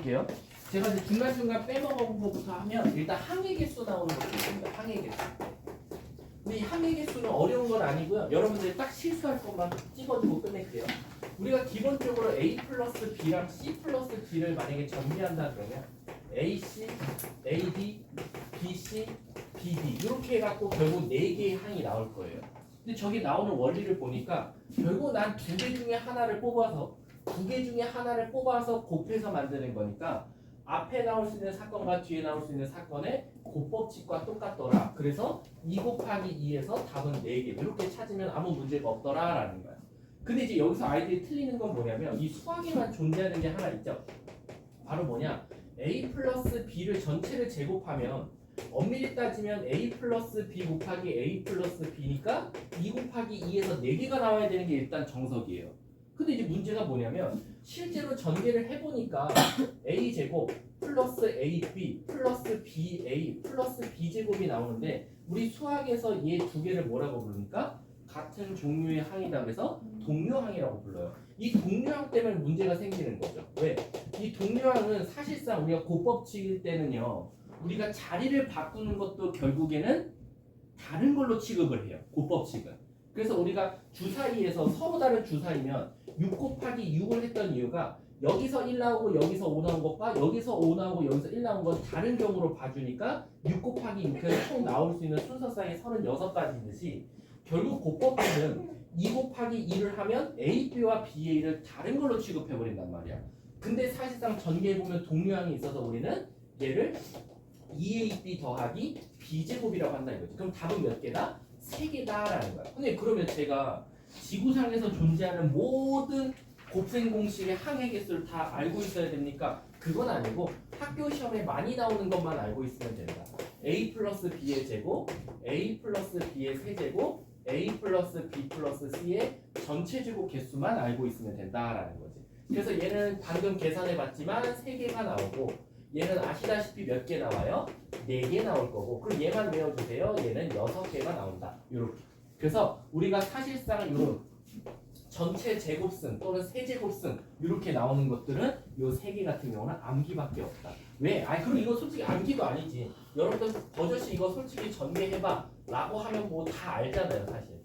볼게요. 제가 이제 중간중간 빼먹은 것부터 하면 일단 항해 개수 나오는 것도 있습니다. 항해 개수. 근데 이 항해 개수는 어려운 건 아니고요. 여러분들이 딱 실수할 것만 찍어주고 끝낼게요. 우리가 기본적으로 A 플러스 B랑 C 플러스 D를 만약에 정비한다 그러면 AC, AD, BC, BD 이렇게 해갖고 결국 4개의 항이 나올 거예요. 근데 저기 나오는 원리를 보니까 결국 난 2개 중에 하나를 뽑아서 2개 중에 하나를 뽑아서 곱해서 만드는 거니까 앞에 나올 수 있는 사건과 뒤에 나올 수 있는 사건의 곱법칙과 똑같더라. 그래서 2 곱하기 2에서 답은 4개 이렇게 찾으면 아무 문제가 없더라라는 거야. 근데 이제 여기서 아이들이 틀리는 건 뭐냐면 이 수학에만 존재하는 게 하나 있죠. 바로 뭐냐? A 플러스 B를 전체를 제곱하면 엄밀히 따지면 A 플러스 B 곱하기 A 플러스 B니까 2 곱하기 2에서 4개가 나와야 되는 게 일단 정석이에요. 근데 이제 문제가 뭐냐면 실제로 전개를 해보니까 A 제곱 플러스 AB 플러스 BA 플러스 B제곱이 나오는데 우리 수학에서 얘 2개를 뭐라고 부르니까 같은 종류의 항이다 그래서 동류항이라고 불러요. 이 동류항 때문에 문제가 생기는 거죠. 왜? 이 동류항은 사실상 우리가 곱법칙일 때는요. 우리가 자리를 바꾸는 것도 결국에는 다른 걸로 취급을 해요. 곱법칙은. 그래서 우리가 주사위에서 서로 다른 주사위면 6 곱하기 6을 했던 이유가 여기서 1 나오고 여기서 5 나온 것과 여기서 5 나오고 여기서 1 나온 건 다른 경우로 봐주니까 6 곱하기 6에서 총 나올 수 있는 순서상이 36가지듯이 결국 곱법칙은 2 곱하기 2를 하면 AB와 BA를 다른 걸로 취급해버린단 말이야. 근데 사실상 전개해보면 동류항이 있어서 우리는 얘를 2AB 더하기 B제곱이라고 한다 이거지. 그럼 답은 몇 개다? 3개다라는 거야. 근데 그러면 제가 지구상에서 존재하는 모든 곱셈 공식의 항해 개수를 다 알고 있어야 됩니까? 그건 아니고 학교 시험에 많이 나오는 것만 알고 있으면 된다. A 플러스 B의 제곱, A 플러스 B의 세제곱, A 플러스 B 플러스 C의 전체 제곱 개수만 알고 있으면 된다라는 거지. 그래서 얘는 방금 계산해봤지만 3개가 나오고 얘는 아시다시피 몇 개 나와요? 4개 나올 거고 그럼 얘만 외워주세요. 얘는 6개가 나온다. 이렇게. 그래서 우리가 사실상 이런 전체 제곱승 또는 세제곱승 이렇게 나오는 것들은 요 3개 같은 경우는 암기밖에 없다. 왜? 그럼 이거 솔직히 암기도 아니지. 여러분들 버젓이 이거 솔직히 전개해봐 라고 하면 뭐 다 알잖아요 사실.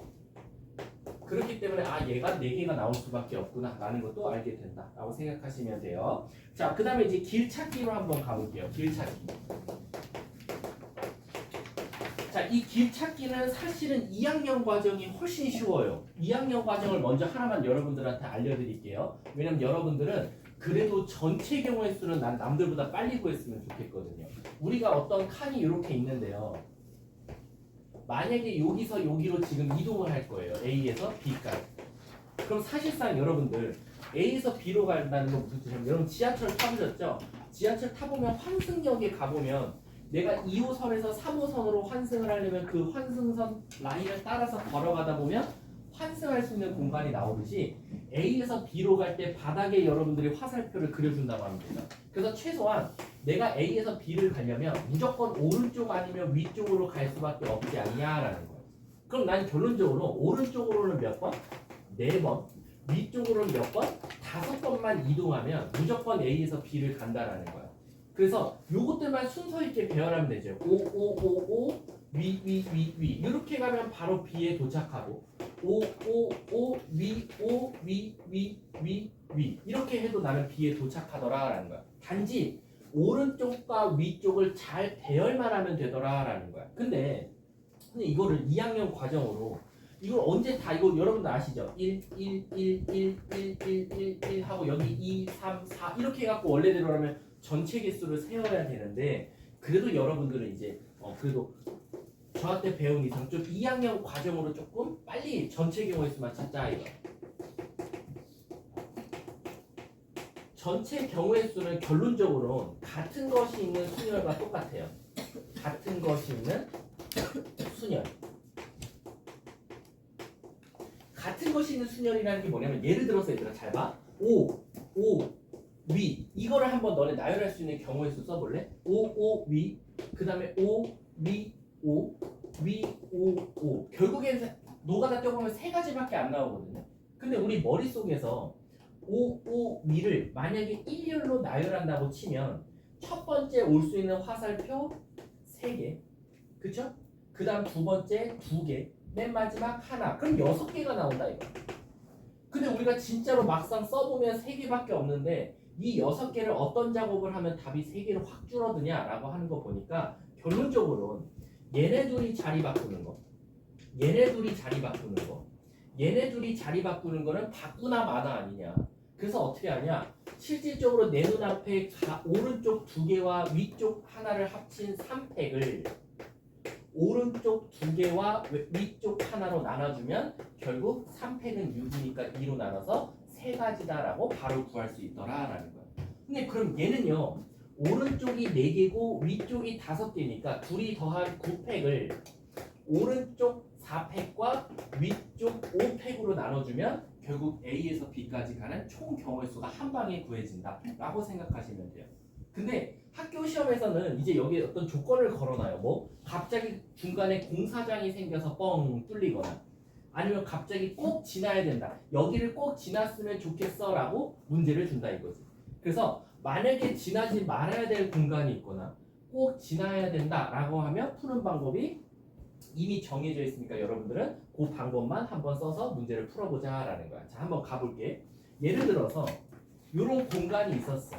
그렇기 때문에 얘가 4개가 나올 수밖에 없구나 라는 것도 알게 된다 라고 생각하시면 돼요. 자, 그 다음에 이제 길찾기로 한번 가볼게요. 길찾기. 자, 이 길찾기는 사실은 2학년 과정이 훨씬 쉬워요. 2학년 과정을 먼저 하나만 여러분들한테 알려드릴게요. 왜냐면 여러분들은 그래도 전체 경우의 수는 난 남들보다 빨리 구했으면 좋겠거든요. 우리가 어떤 칸이 이렇게 있는데요. 만약에 여기서 여기로 지금 이동을 할 거예요. A에서 B까지. 그럼 사실상 여러분들 A에서 B로 간다는 건 무슨 뜻이냐면 여러분 지하철 타보셨죠? 지하철 타보면 환승역에 가보면 내가 2호선에서 3호선으로 환승을 하려면 그 환승선 라인을 따라서 걸어가다 보면 환승할 수 있는 공간이 나오듯이 A에서 B로 갈 때 바닥에 여러분들이 화살표를 그려준다고 합니다. 그래서 최소한 내가 A에서 B를 가려면 무조건 오른쪽 아니면 위쪽으로 갈 수밖에 없지 않냐라는 거예요. 그럼 난 결론적으로 오른쪽으로는 몇 번? 4번. 위쪽으로는 몇 번? 5번만 이동하면 무조건 A에서 B를 간다라는 거야. 그래서 요것들만 순서 있게 배열하면 되죠. 오, 위 이렇게 가면 바로 B에 도착하고 오, 위 이렇게 해도 나는 B에 도착하더라라는 거야. 단지 오른쪽과 위쪽을 잘 배열만 하면 되더라라는 거야. 근데 이거를 2학년 과정으로 이걸 언제 다 이거 여러분들 아시죠? 1 하고 여기 2, 3, 4 이렇게 해갖고 원래대로 하면 전체 개수를 세워야 되는데 그래도 여러분들은 이제 그래도 저한테 배운 이상 좀 2학년 과정으로 조금 빨리 전체 경우의 수만 찾자 이거. 전체 경우의 수는 결론적으로 같은 것이 있는 순열과 똑같아요. 같은 것이 있는 순열. 같은 것이 있는 순열이라는 게 뭐냐면 예를 들어서 얘들아 잘 봐. 오, 위 이거를 한번 너네 나열할 수 있는 경우의 수 써볼래? 위 그 다음에 위, 결국엔 노가다 떼어보면 3가지밖에 안 나오거든요. 근데 우리 머릿속에서 OO미를 만약에 일렬로 나열한다고 치면 첫 번째 올 수 있는 화살표 3개, 그쵸? 그 다음 두 번째 2개, 맨 마지막 하나. 그럼 6개가 나온다 이거. 근데 우리가 진짜로 막상 써보면 3개밖에 없는데 이 6개를 어떤 작업을 하면 답이 3개로 확 줄어드냐라고 하는 거 보니까 결론적으로는 얘네 둘이 자리 바꾸는 거, 얘네 둘이 자리 바꾸는 거, 얘네 둘이 자리 바꾸는 거는 바꾸나 마나 아니냐. 그래서 어떻게 하냐? 실질적으로 내 눈앞에 오른쪽 2개와 위쪽 하나를 합친 3팩을 오른쪽 2개와 위쪽 하나로 나눠주면 결국 3팩은 6이니까 2로 나눠서 3가지다라고 바로 구할 수 있더라라는 거예요. 근데 그럼 얘는요, 오른쪽이 4개고 위쪽이 5개니까 둘이 더한 9팩을 오른쪽 4팩과 위쪽 5팩으로 나눠주면 결국 A에서 B까지 가는 총 경우의 수가 한 방에 구해진다 라고 생각하시면 돼요. 근데 학교 시험에서는 이제 여기에 어떤 조건을 걸어놔요. 뭐 갑자기 중간에 공사장이 생겨서 뻥 뚫리거나 아니면 갑자기 꼭 지나야 된다. 여기를 꼭 지났으면 좋겠어 라고 문제를 준다 이거지. 그래서 만약에 지나지 말아야 될 공간이 있거나 꼭 지나야 된다 라고 하면 푸는 방법이 이미 정해져 있으니까 여러분들은 그 방법만 한번 써서 문제를 풀어보자 라는 거야. 자, 한번 가볼게. 예를 들어서 이런 공간이 있었어.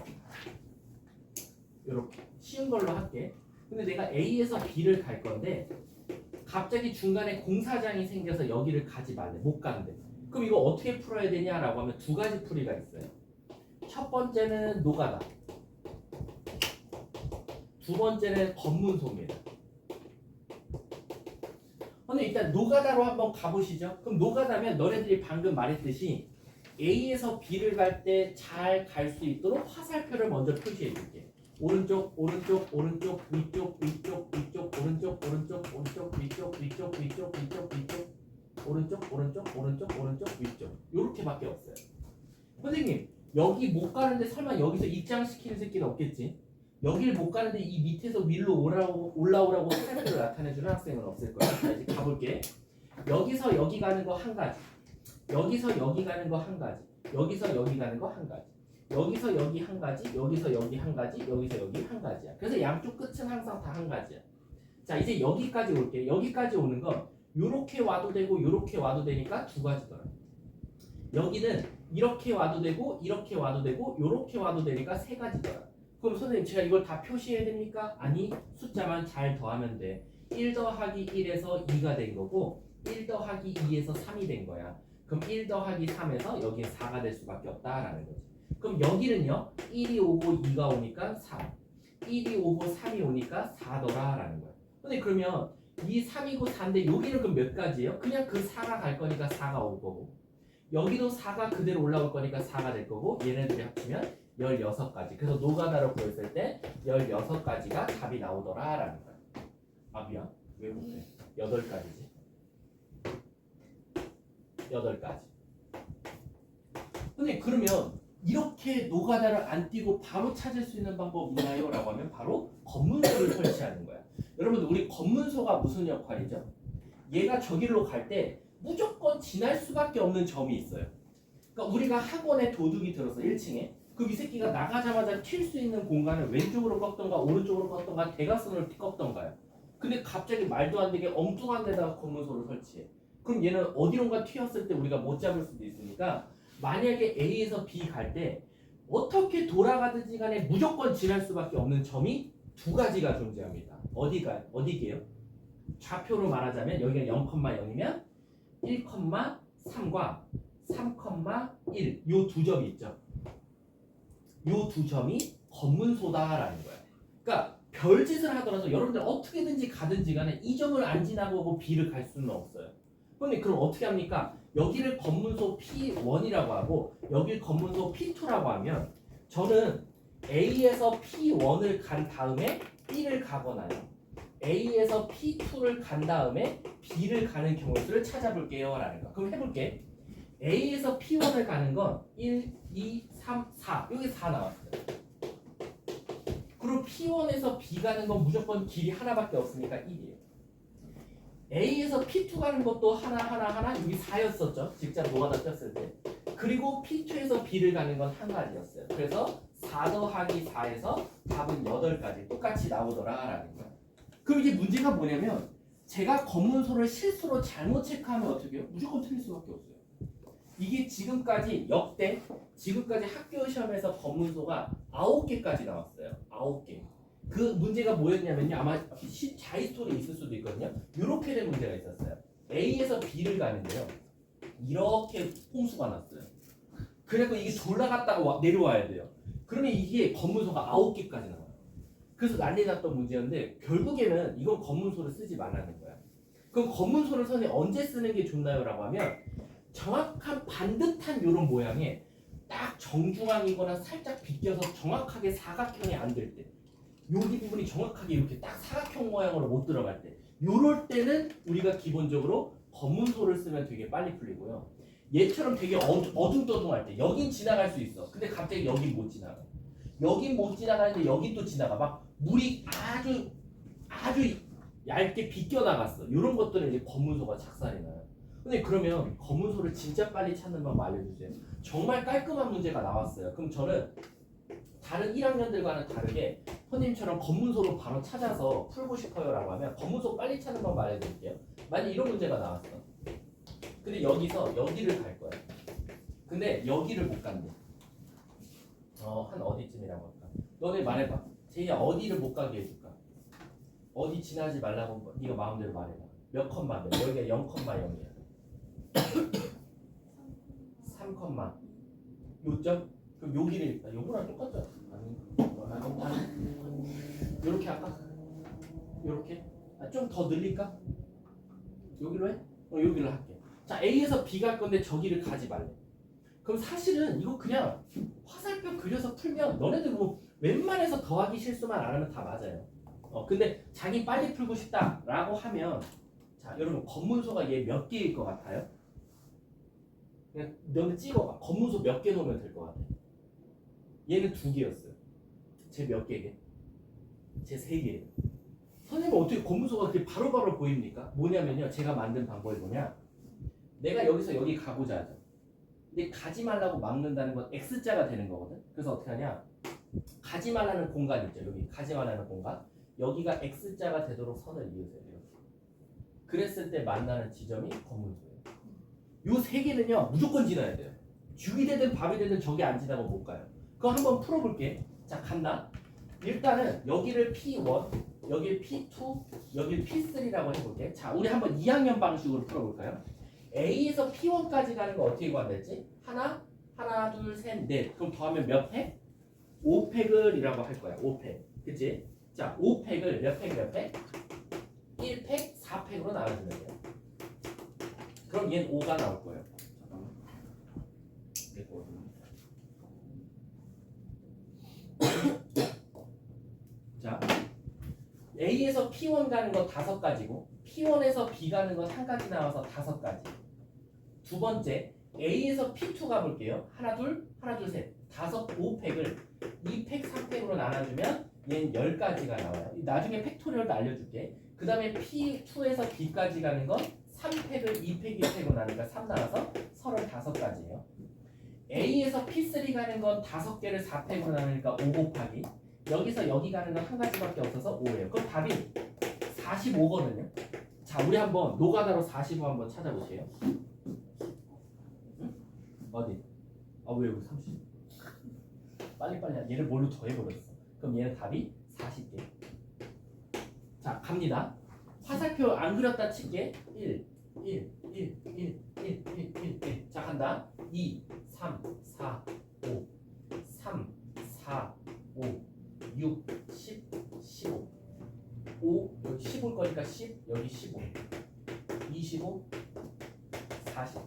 이렇게 쉬운 걸로 할게. 근데 내가 A에서 B를 갈 건데 갑자기 중간에 공사장이 생겨서 여기를 가지 말래. 못 간대. 그럼 이거 어떻게 풀어야 되냐라고 하면 2가지 풀이가 있어요. 첫 번째는 노가다. 두 번째는 검문소입니다. 근데 일단 노가다로 한번 가보시죠. 그럼 노가다면 너네들이 방금 말했듯이 A에서 B를 갈 때 잘 갈 수 있도록 화살표를 먼저 표시해 줄게. 오른쪽, 오른쪽, 오른쪽, 위쪽, 위쪽, 위쪽, 오른쪽, 오른쪽, 오른쪽, 위쪽, 위쪽, 위쪽, 위쪽, 위쪽, 오른쪽, 오른쪽, 오른쪽, 오른쪽, 위쪽. 요렇게밖에 없어요. 선생님, 여기 못 가는데 설마 여기서 입장시키는 새끼는 없겠지? 여길 못 가는데 이 밑에서 위로 올라오라고 화살표를 나타내주는 학생은 없을 거야. 자, 이제 가볼게. 여기서 여기 가는 거 한 가지, 여기서 여기 가는 거 한 가지, 여기서 여기 가는 거 한 가지, 여기서 여기 한 가지, 여기서 여기 한 가지, 여기서 여기 한 가지야. 그래서 양쪽 끝은 항상 다 한 가지야. 자, 이제 여기까지 올게. 여기까지 오는 건 요렇게 와도 되고 요렇게 와도 되니까 2가지더라. 여기는 이렇게 와도 되고 이렇게 와도 되고 요렇게 와도 되니까 3가지더라. 그럼 선생님 제가 이걸 다 표시해야 됩니까? 아니, 숫자만 잘 더하면 돼. 1 더하기 1에서 2가 된 거고 1 더하기 2에서 3이 된 거야. 그럼 1 더하기 3에서 여기에 4가 될 수밖에 없다라는 거지. 그럼 여기는요, 1이 오고 2가 오니까 3, 1이 오고 3이 오니까 4더라라는 거야. 근데 그러면 이 3이고 4인데 여기는 그럼 몇 가지예요? 그냥 그 4가 갈 거니까 4가 올 거고 여기도 4가 그대로 올라올 거니까 4가 될 거고 얘네들이 합치면 16가지. 그래서 노가다로 보였을 때 16가지가 답이 나오더라라는 거야. 아 미안, 왜 못해? 8가지지. 8가지. 근데 그러면 이렇게 노가다를 안 띄고 바로 찾을 수 있는 방법 있나요? 라고 하면 바로 검문소를 설치하는 거야. 여러분들 우리 검문소가 무슨 역할이죠? 얘가 저기로 갈 때 무조건 지날 수밖에 없는 점이 있어요. 그러니까 우리가 학원에 도둑이 들어서 1층에 그럼 이 새끼가 나가자마자 튈 수 있는 공간을 왼쪽으로 꺾던가 오른쪽으로 꺾던가 대각선으로 꺾던가요. 근데 갑자기 말도 안 되게 엉뚱한 데다가 검문소를 설치해. 그럼 얘는 어디론가 튀었을 때 우리가 못 잡을 수도 있으니까 만약에 A에서 B 갈 때 어떻게 돌아가든지 간에 무조건 지날 수밖에 없는 점이 2가지가 존재합니다. 어디게요? 좌표로 말하자면 여기가 0,0이면 1,3과 3,1 요 2점이 있죠. 요 2점이 검문소다라는 거야. 그러니까 별짓을 하더라도 여러분들 어떻게든지 가든지 간에 이 점을 안 지나고 B를 갈 수는 없어요. 그럼 어떻게 합니까? 여기를 검문소 P1이라고 하고 여기를 검문소 P2라고 하면 저는 A에서 P1을 간 다음에 B를 가거나요. A에서 P2를 간 다음에 B를 가는 경우의 수를 찾아볼게요 라는 거. 그럼 해볼게. A에서 P1을 가는 건 1, 2, 3, 4 여기 4 나왔어요. 그리고 P1에서 B 가는 건 무조건 길이 하나밖에 없으니까 1이에요. A에서 P2 가는 것도 하나 여기 4였었죠. 직접 노가다 떴을 때. 그리고 P2에서 B를 가는 건 한 가지였어요. 그래서 4 더하기 4에서 답은 8가지 똑같이 나오더라라는 거예요. 그럼 이제 문제가 뭐냐면 제가 검문소를 실수로 잘못 체크하면 어떻게 해요? 무조건 틀릴 수밖에 없어요. 이게 지금까지 역대 지금까지 학교 시험에서 검문소가 9개까지 나왔어요. 9개. 그 문제가 뭐였냐면요. 아마 자이스토리에 있을 수도 있거든요. 이렇게 된 문제가 있었어요. A에서 B를 가는데요. 이렇게 홍수가 났어요. 그래서 이게 졸라갔다가 내려와야 돼요. 그러면 이게 검문소가 9개까지 나와요. 그래서 난리 났던 문제였는데 결국에는 이건 검문소를 쓰지 말라는 거야. 그럼 검문소를 선생님 언제 쓰는 게 좋나요? 라고 하면 정확한 반듯한 이런 모양에 딱 정중앙이거나 살짝 비껴서 정확하게 사각형이 안 될 때, 여기 부분이 정확하게 이렇게 딱 사각형 모양으로 못 들어갈 때, 요럴 때는 우리가 기본적으로 검문소를 쓰면 되게 빨리 풀리고요. 얘처럼 되게 어중떠중할 때 여긴 지나갈 수 있어. 근데 갑자기 여긴 못 지나가. 여긴 못 지나가는데 여긴 또 지나가. 막 물이 아주 얇게 비껴 나갔어. 이런 것들은 이제 검문소가 착살이 나요. 근데 그러면 검문소를 진짜 빨리 찾는 방법 알려주세요. 정말 깔끔한 문제가 나왔어요. 그럼 저는 다른 1학년들과는 다르게 선생님처럼 검문소로 바로 찾아서 풀고 싶어요 라고 하면 검문소 빨리 찾는 방법 알려드릴게요. 만약 이런 문제가 나왔어. 근데 여기서 여기를 갈 거야. 근데 여기를 못 간대. 한 어디쯤이라고 할까? 너네 말해봐. 제이야 어디를 못 가게 해줄까? 어디 지나지 말라고 네가 마음대로 말해봐. 몇 컴마 몇? 여기가 0,0이야. 3, 요점? 그럼 여기를 요거랑 똑같죠? 아니 요렇게 할까? 요렇게? 좀 더 늘릴까? 여기로 해? 여기로 할게. 자 A에서 B 갈 건데 저기를 가지 말래. 그럼 사실은 이거 그냥 화살표 그려서 풀면 너네들 뭐 웬만해서 더하기 실수만 안 하면 다 맞아요. 근데 자기 빨리 풀고 싶다라고 하면 자 여러분 검문소가 얘 몇 개일 것 같아요? 그냥 너는 찍어봐. 검문소 몇 개 놓으면 될 것 같아. 얘는 2개였어요. 쟤 몇 개게? 쟤 3개예요. 선생님 어떻게 검문소가 그렇게 바로바로 보입니까? 뭐냐면요. 제가 만든 방법이 뭐냐? 내가 여기서 여기 가고자 하죠. 근데 가지 말라고 막는다는 건 X자가 되는 거거든. 그래서 어떻게 하냐? 가지 말라는 공간 있죠. 여기 가지 말라는 공간. 여기가 X자가 되도록 선을 이으세요. 이렇게. 그랬을 때 만나는 지점이 검문소예요. 요 3개는요. 무조건 지나야 돼요. 죽이 되든 밥이 되든 저기 안 지나면 못 가요. 그거 한번 풀어볼게. 자 간다. 일단은 여기를 P1, 여기를 P2, 여기를 P3라고 해볼게. 자 우리 한번 2학년 방식으로 풀어볼까요? A에서 P1까지 가는 거 어떻게 구한댔지? 하나, 둘, 셋, 넷. 그럼 더하면 몇 팩? 5팩을이라고 할 거야. 5팩. 그치? 자, 5팩을 몇 팩? 1팩, 4팩으로 나눠주면 돼요. 그럼 얘는 5가 나올 거예요. 잠깐만. 자, A에서 P1 가는 건 5가지고 P1에서 B 가는 건 1가지 나와서 5가지. 두 번째, A에서 P2 가볼게요. 하나, 둘, 셋. 5팩을 2팩, 3팩으로 나눠주면 얘는 10가지가 나와요. 나중에 팩토리얼도 알려줄게. 그 다음에 P2에서 B까지 가는 건 3팩을 2팩, 2팩으로 나누니까 3 나와서 35가지예요. A에서 P3 가는 건 5개를 4팩으로 나누니까 5 곱하기. 여기서 여기 가는 건 1가지밖에 없어서 5예요. 그럼 답이 45거든요. 자, 우리 한번 노가다로 45 한번 찾아보세요. 응? 어디? 왜 여기 30? 빨리빨리 얘를 뭘로 더해버렸어. 그럼 얘는 답이 40개. 자, 갑니다. 화살표 안 그렸다 칠게. 1. 자, 간다. 2, 3, 4, 5. 3, 4, 5. 6, 10, 15. 5, 여기 15일 거니까 10, 여기 15. 25, 40.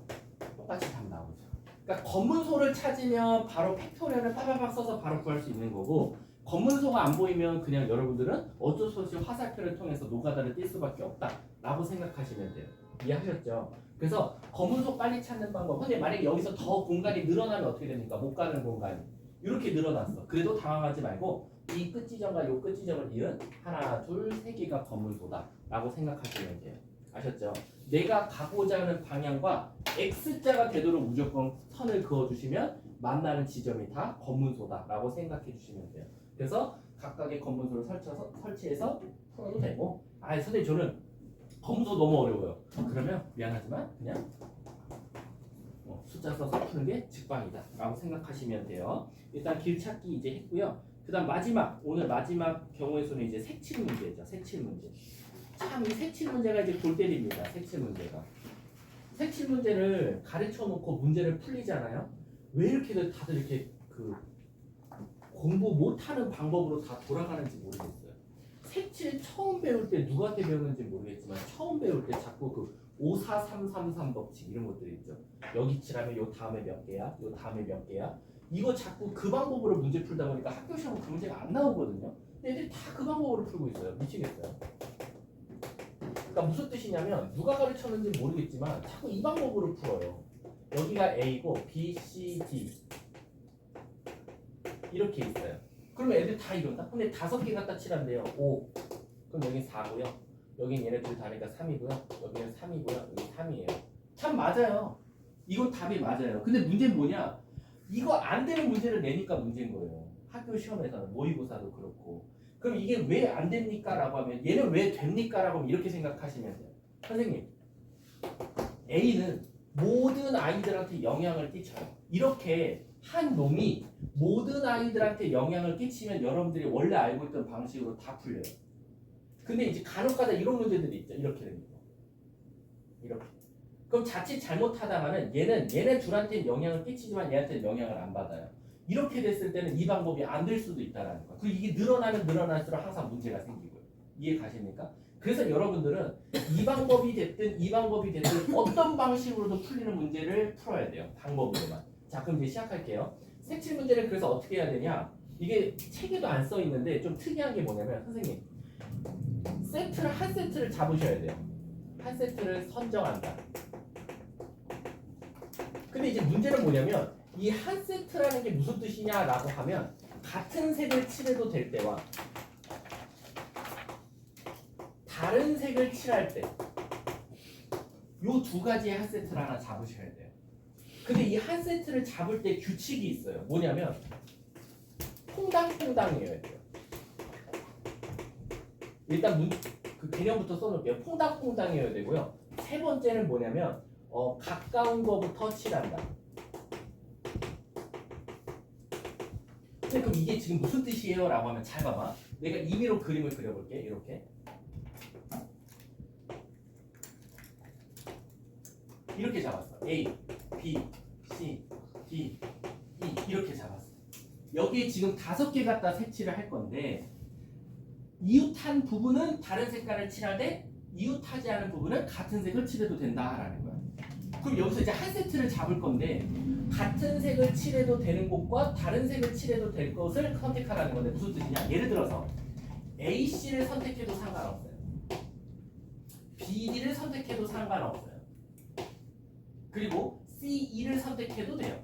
똑같이 답 나오죠. 그러니까 검문소를 찾으면 바로 팩토리얼을 빠바박 써서 바로 구할 수 있는 거고, 검문소가 안 보이면 그냥 여러분들은 어쩔 수 없이 화살표를 통해서 노가다를 뛸 수밖에 없다라고 생각하시면 돼요. 이해하셨죠? 그래서 검문소 빨리 찾는 방법. 근데 만약에 여기서 더 공간이 늘어나면 어떻게 됩니까? 못 가는 공간이 이렇게 늘어났어. 그래도 당황하지 말고 이 끝지점과 이 끝지점을 이은 하나, 둘, 세 개가 검문소다라고 생각하시면 돼요. 아셨죠? 내가 가고자 하는 방향과 X자가 되도록 무조건 선을 그어주시면 만나는 지점이 다 검문소다라고 생각해 주시면 돼요. 그래서 각각의 검문소를 설치해서 풀어도 되고, 아 선생님 저는 검문소 너무 어려워요. 그러면 미안하지만 그냥 숫자 써서 푸는 게 직방이다라고 생각하시면 돼요. 일단 길찾기 이제 했고요. 그다음 오늘 마지막 경우에서는 이제 색칠 문제죠. 색칠 문제. 참 이 색칠 문제가 이제 골 때립니다. 색칠 문제가. 색칠 문제를 가르쳐 놓고 문제를 풀리잖아요. 왜 이렇게 다들 이렇게 공부 못하는 방법으로 다 돌아가는지 모르겠어요. 색칠 처음 배울 때 누구한테 배웠는지 모르겠지만 처음 배울 때 자꾸 54333 법칙 이런 것들 있죠. 여기 칠하면 요 다음에 몇 개야? 요 다음에 몇 개야? 이거 자꾸 그 방법으로 문제 풀다 보니까 학교 시험은 그 문제가 안 나오거든요. 근데 애들이 다 그 방법으로 풀고 있어요. 미치겠어요. 그러니까 무슨 뜻이냐면 누가 가르쳤는지 모르겠지만 자꾸 이 방법으로 풀어요. 여기가 A고 B, C, D 이렇게 있어요. 그러면 애들 다 이런다? 근데 5개 갖다 칠한대요. 5. 그럼 여긴 4고요. 여긴 얘네들 다니까 3이고요. 여기는 3이고요. 여기 3이에요. 참 맞아요. 이건 답이 맞아요. 근데 문제는 뭐냐? 이거 안 되는 문제를 내니까 문제인 거예요. 학교 시험에서는 모의고사도 그렇고. 그럼 이게 왜 안 됩니까? 라고 하면 얘는 왜 됩니까? 라고 하면 이렇게 생각하시면 돼요. 선생님, A는 모든 아이들한테 영향을 끼쳐요. 이렇게 한 놈이 모든 아이들한테 영향을 끼치면 여러분들이 원래 알고 있던 방식으로 다 풀려요. 근데 이제 간혹가다 이런 문제들이 있죠. 이렇게 됩니다. 이렇게. 그럼 자칫 잘못하다가는 얘네 둘한테는 영향을 끼치지만 얘한테는 영향을 안 받아요. 이렇게 됐을 때는 이 방법이 안 될 수도 있다라는 거예요. 그리고 이게 늘어날수록 항상 문제가 생기고요. 이해 가십니까? 그래서 여러분들은 이 방법이 됐든 어떤 방식으로도 풀리는 문제를 풀어야 돼요. 방법으로만. 자, 그럼 이제 시작할게요. 색칠 문제는 그래서 어떻게 해야 되냐? 이게 책에도 안 써 있는데 좀 특이한 게 뭐냐면 선생님 한 세트를 잡으셔야 돼요. 한 세트를 선정한다. 근데 이제 문제는 뭐냐면 이 한 세트라는 게 무슨 뜻이냐라고 하면 같은 색을 칠해도 될 때와 다른 색을 칠할 때 요 두 가지의 한 세트를 하나 잡으셔야 돼요. 근데 이 한 세트를 잡을 때 규칙이 있어요. 뭐냐면 퐁당퐁당이어야 돼요. 일단 그 개념부터 써놓을게요. 퐁당퐁당이어야 되고요. 세 번째는 뭐냐면 가까운 거부터 칠한다. 근데 그럼 이게 지금 무슨 뜻이에요? 라고 하면 잘 봐봐. 내가 임의로 그림을 그려볼게. 이렇게 잡았어. A, B, C, D, E 이렇게 잡았어. 여기에 지금 5개 갖다 색칠을 할 건데 이웃한 부분은 다른 색깔을 칠하되 이웃하지 않은 부분은 같은 색을 칠해도 된다라는 거야. 그럼 여기서 이제 한 세트를 잡을 건데 같은 색을 칠해도 되는 곳과 다른 색을 칠해도 될 것을 선택하라는 건데 무슨 뜻이냐? 예를 들어서 A, C를 선택해도 상관없어요. B, D를 선택해도 상관없어요. 그리고 C, E를 선택해도 돼요.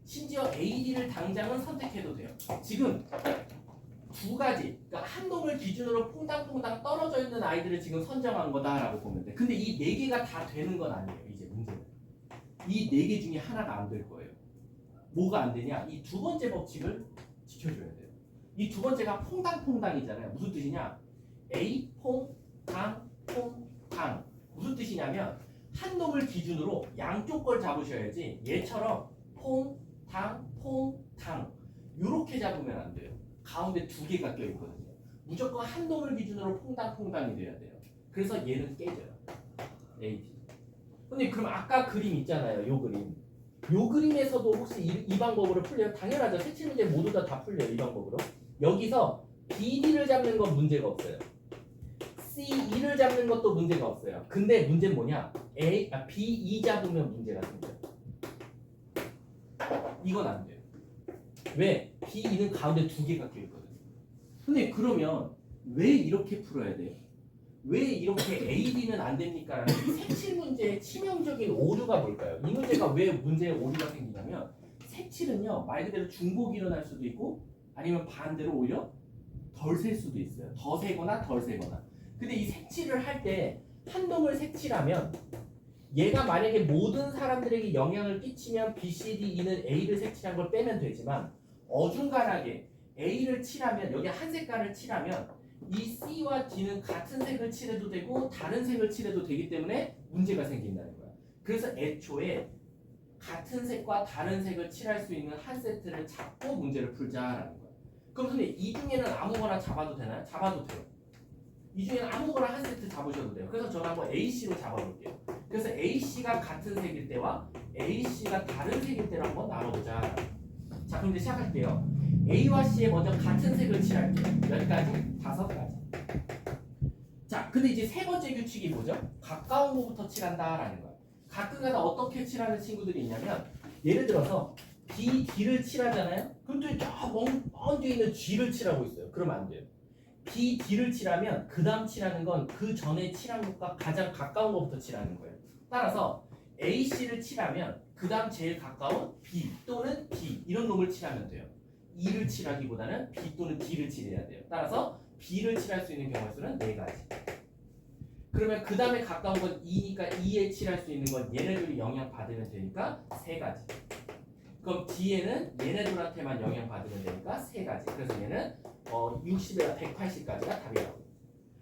심지어 A, D를 당장은 선택해도 돼요. 지금 두 가지, 그러니까 한 놈을 기준으로 퐁당퐁당 떨어져 있는 아이들을 지금 선정한 거다라고 보면 돼. 근데 이 4개가 다 되는 건 아니에요. 이제 문제는 이 4개 중에 하나가 안 될 거예요. 뭐가 안 되냐? 이 두 번째 법칙을 지켜줘야 돼요. 이 두 번째가 퐁당퐁당이잖아요. 무슨 뜻이냐? A 퐁당 퐁당 무슨 뜻이냐면 한 놈을 기준으로 양쪽 걸 잡으셔야지 얘처럼 퐁당 퐁당 이렇게 잡으면 안 돼요. 가운데 2개가 껴있거든요. 무조건 한 놈을 기준으로 퐁당퐁당이 돼야 돼요. 그래서 얘는 깨져요. A, B. 근데 그럼 아까 그림 있잖아요. 요 그림. 요 그림에서도 혹시 이 방법으로 풀려요? 당연하죠. 색칠 문제 모두 다 풀려요. 이 방법으로. 여기서 B, D를 잡는 건 문제가 없어요. C, E를 잡는 것도 문제가 없어요. 근데 문제는 뭐냐? B, E 잡으면 문제가 생겨요. 이건 안 돼요. 왜? B, E는 가운데 2개가 껴있거든요. 근데 그러면 왜 이렇게 풀어야 돼요? 왜 이렇게 A, D는 안 됩니까? 라는 색칠 문제의 치명적인 오류가 뭘까요? 이 문제가 왜 문제에 오류가 생기냐면 색칠은요 말 그대로 중복이 일어날 수도 있고 아니면 반대로 오히려 덜 셀 수도 있어요. 더 세거나 덜 세거나. 근데 이 색칠을 할 때 한 놈을 색칠하면 얘가 만약에 모든 사람들에게 영향을 끼치면 B, C, D, E는 A를 색칠한 걸 빼면 되지만 어중간하게 A를 칠하면 여기 한 색깔을 칠하면 이 C와 D는 같은 색을 칠해도 되고 다른 색을 칠해도 되기 때문에 문제가 생긴다는 거야. 그래서 애초에 같은 색과 다른 색을 칠할 수 있는 한 세트를 잡고 문제를 풀자라는 거야. 그럼 근데 이 중에는 아무거나 잡아도 되나요? 잡아도 돼요. 이 중에는 아무거나 한 세트 잡으셔도 돼요. 그래서 저는 한번 AC로 잡아볼게요. 그래서 AC가 같은 색일 때와 AC가 다른 색일 때로 한번 나눠보자. 자, 그럼 이제 시작할게요. A와 C에 먼저 같은 색을 칠할게요. 몇 가지? 5가지. 자, 근데 이제 세 번째 규칙이 뭐죠? 가까운 곳부터 칠한다라는 거예요. 가끔가다 어떻게 칠하는 친구들이 있냐면 예를 들어서 B, D를 칠하잖아요. 그럼 또 저 뒤에 있는 G를 칠하고 있어요. 그러면 안 돼요. B, D를 칠하면 그 다음 칠하는 건 그 전에 칠한 것과 가장 가까운 것부터 칠하는 거예요. 따라서 A, C를 칠하면 그 다음 제일 가까운 B 또는 D 이런 놈을 칠하면 돼요. E를 칠하기보다는 B 또는 D를 칠해야 돼요. 따라서 B를 칠할 수 있는 경우의 수는 4가지. 그러면 그 다음에 가까운 건 E니까 E에 칠할 수 있는 건 얘네들이 영향받으면 되니까 3가지. 그럼 D에는 얘네들한테만 영향받으면 되니까 3가지. 그래서 얘는 60에서 180까지가 답이 나옵니다.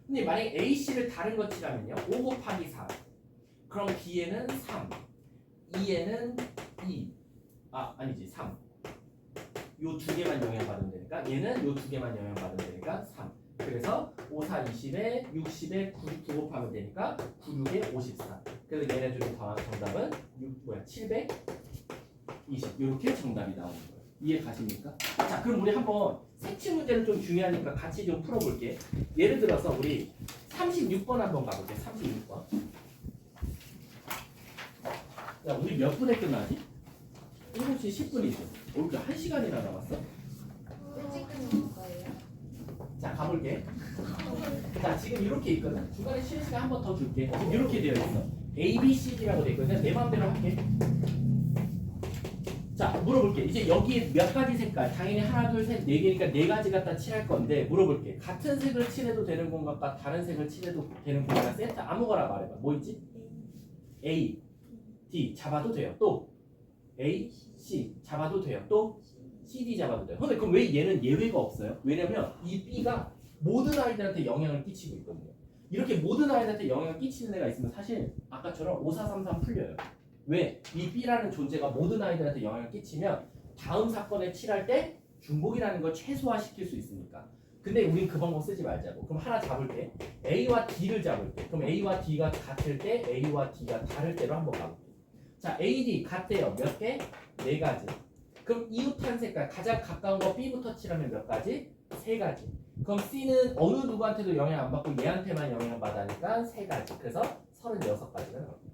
근데 만약에 AC를 다른 거 칠하면요. 5 곱하기 4. 그럼 B에는 3. E에는 2. 아니지 3. 요 두 개만 영향받으면 되니까 얘는 요 두 개만 영향받으면 되니까 3. 그래서 5, 4, 20에 60에 9 곱하면 되니까 9, 6에 54. 그래서 얘네 중에 더한 정답은 720 이렇게 정답이 나오는 거예요. 이해 가십니까? 자, 그럼 우리 한번 색칠 문제는 좀 중요하니까 같이 좀 풀어볼게. 예를 들어서 우리 36번 한번 가볼게. 36번. 야, 우리 몇 분에 끝나지? 7시 10분이죠. 우리 1시간이나 남았어? 일찍 끝나는 거예요? 자, 가볼게. 자, 지금 이렇게 있거든. 중간에 쉬는 시간 한 번 더 줄게. 지금 이렇게 되어 있어. A, B, C, D라고 되어 있거든. 내 마음대로 할게. 자, 물어볼게. 이제 여기 몇 가지 색깔, 당연히 하나, 둘, 셋, 네 개니까 4가지 갖다 칠할 건데 물어볼게. 같은 색을 칠해도 되는 공간과 다른 색을 칠해도 되는 공간 세트 아무거나 말해봐. 뭐 있지? A, D 잡아도 돼요. 또 A, C 잡아도 돼요. 또 C, D 잡아도 돼요. 근데 그럼 왜 얘는 예외가 없어요? 왜냐면 이 B가 모든 아이들한테 영향을 끼치고 있거든요. 이렇게 모든 아이들한테 영향을 끼치는 애가 있으면 사실 아까처럼 5, 4, 3, 3 풀려요. 왜? 이 B라는 존재가 모든 아이들한테 영향을 끼치면 다음 사건에 칠할 때 중복이라는 걸 최소화시킬 수 있으니까. 근데 우린 그 방법 쓰지 말자고. 그럼 하나 잡을게. A와 D를 잡을게. 그럼 A와 D가 같을 때 A와 D가 다를 때로 한번 가볼게. 자, A, D 같대요. 몇 개? 4가지. 그럼 이웃한 색깔 가장 가까운 거 B부터 칠하면 몇 가지? 3가지. 그럼 C는 어느 누구한테도 영향 안 받고 얘한테만 영향 받으니까 3가지. 그래서 36가지가 나옵니다.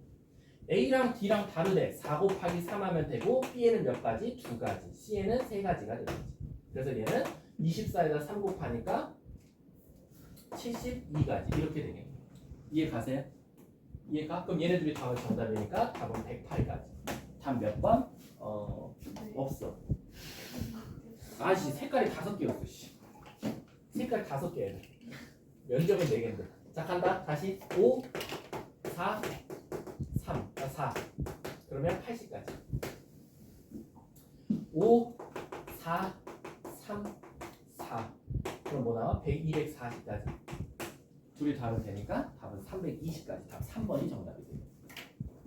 A랑 D랑 다르대. 4 곱하기 3 하면 되고 B에는 몇 가지? 2가지. C에는 3가지가 되겠지. 그래서 얘는 24에다 3 곱하니까 72가지 이렇게 되겠네요. 이해 가세요? 이해가? 그럼 얘네들이 답은 정답이니까 답은 108가지. 답 몇 번? 없어. 아씨 색깔이 5개였어. 씨. 색깔 5개. 면적은 4개인데. 자, 간다. 다시 5, 4, 3, 4. 그러면 80까지. 5, 4, 3, 4. 그럼 뭐 나와? 240까지. 둘이 답은 되니까 답은 320까지. 답 3번이 정답이 돼요.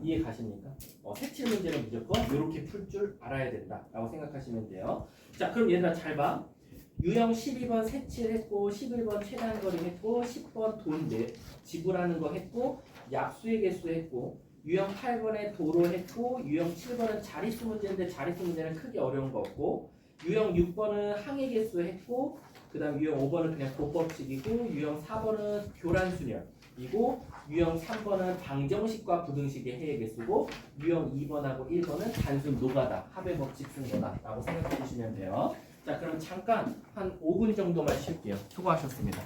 이해 가십니까? 색칠 문제는 무조건 이렇게 풀 줄 알아야 된다라고 생각하시면 돼요. 자, 그럼 얘들아 잘 봐. 유형 12번 색칠했고 11번 최단거리 했고 10번 돈 지불하는 거 했고 약수의 개수 했고 유형 8번에 도로 했고 유형 7번은 자릿수 문제인데 자릿수 문제는 크게 어려운 거 없고 유형 6번은 항해 개수 했고 그 다음 유형 5번은 그냥 곱법칙이고 유형 4번은 교란수열이고 유형 3번은 방정식과 부등식의 해의 개수고 유형 2번하고 1번은 단순 노가다 합의 법칙 쓴 거다 라고 생각해 주시면 돼요. 자, 그럼 잠깐 한 5분 정도만 쉴게요. 수고하셨습니다.